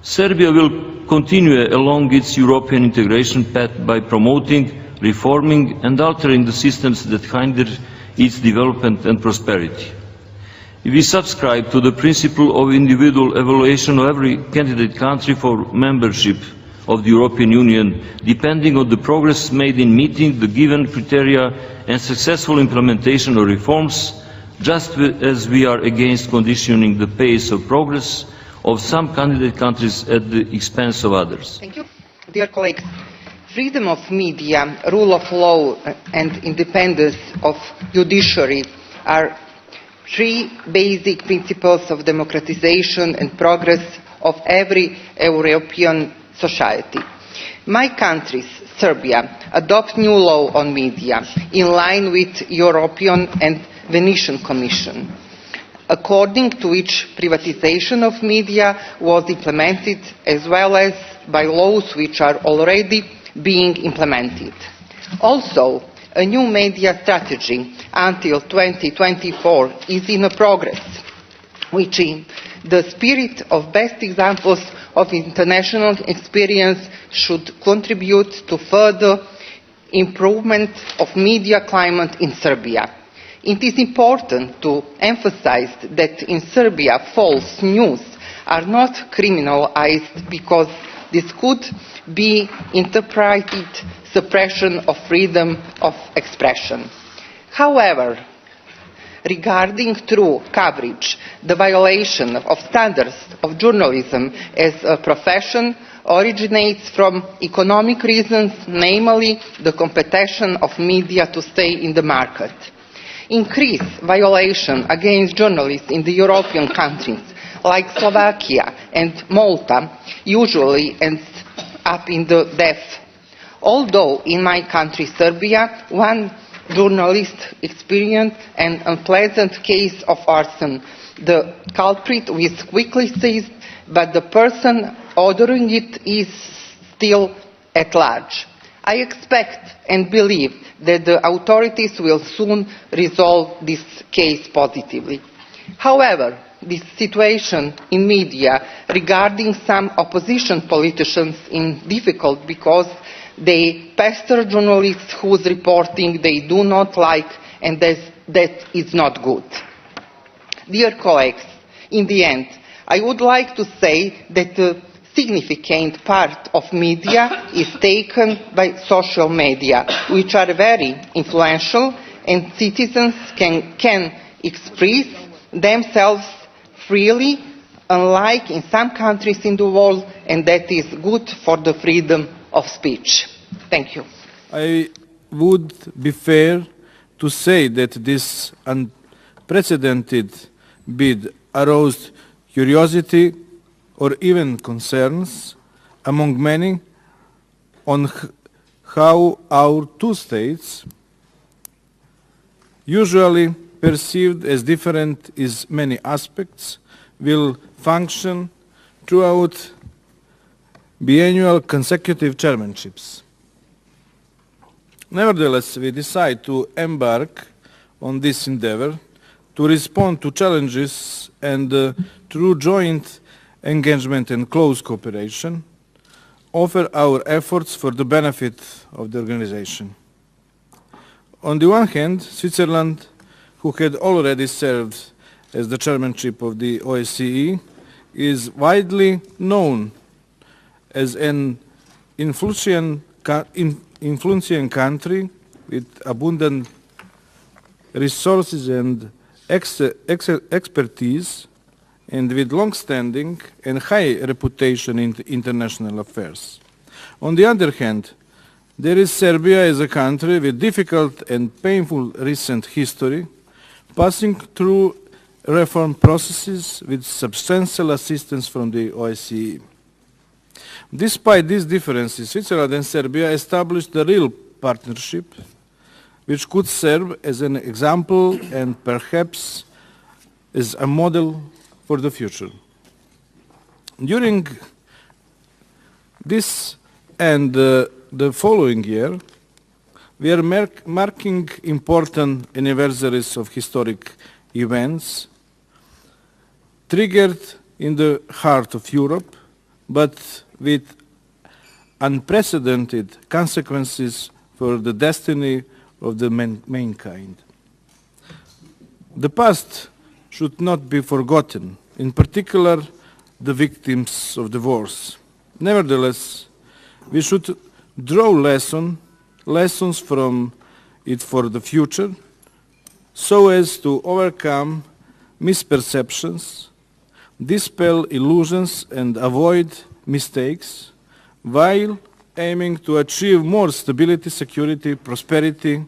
Serbia will continue along its European integration path by promoting, reforming and altering the systems that hinder its development and prosperity. We subscribe to the principle of individual evaluation of every candidate country for membership of the European Union, depending on the progress made in meeting the given criteria and successful implementation of reforms, just as we are against conditioning the pace of progress of some candidate countries at the expense of others. Thank you. Dear colleagues, freedom of media, rule of law and independence of judiciary are three basic principles of democratization and progress of every European society. My country, Serbia, adopts new law on media in line with European and Venetian Commission, according to which privatization of media was implemented, as well as by laws which are already being implemented. Also, a new media strategy until 2024 is in progress, which in the spirit of best examples of international experience should contribute to further improvement of media climate in Serbia. It is important to emphasize that in Serbia false news are not criminalized because this could be interpreted suppression of freedom of expression. However, regarding true coverage, the violation of standards of journalism as a profession originates from economic reasons, namely the competition of media to stay in the market. Increased violation against journalists in the European countries like Slovakia and Malta usually ends up in the death. Although in my country, Serbia, one journalist experienced an unpleasant case of arson. The culprit was quickly seized, but the person ordering it is still at large. I expect and believe that the authorities will soon resolve this case positively. However, this situation in media regarding some opposition politicians is difficult because they pester journalists whose reporting they do not like, and that is not good. Dear colleagues, in the end, I would like to say that a significant part of media is taken by social media, which are very influential, and citizens can express themselves freely, unlike in some countries in the world, and that is good for the freedom of speech. Thank you. I would be fair to say that this unprecedented bid aroused curiosity or even concerns among many on how our two states, usually perceived as different in many aspects, will function throughout biennial consecutive chairmanships. Nevertheless, we decide to embark on this endeavor to respond to challenges and through joint engagement and close cooperation, offer our efforts for the benefit of the organization. On the one hand, Switzerland, who had already served as the chairmanship of the OSCE, is widely known as an influential country with abundant resources and expertise, and with long-standing and high reputation in international affairs. On the other hand, there is Serbia as a country with difficult and painful recent history, passing through reform processes with substantial assistance from the OSCE. Despite these differences, Switzerland and Serbia established a real partnership which could serve as an example and perhaps as a model for the future. During this and the following year, we are marking important anniversaries of historic events triggered in the heart of Europe, but with unprecedented consequences for the destiny of the mankind. The past should not be forgotten, in particular the victims of the wars. Nevertheless, we should draw lessons from it for the future, so as to overcome misperceptions, dispel illusions and avoid mistakes, while aiming to achieve more stability, security, prosperity,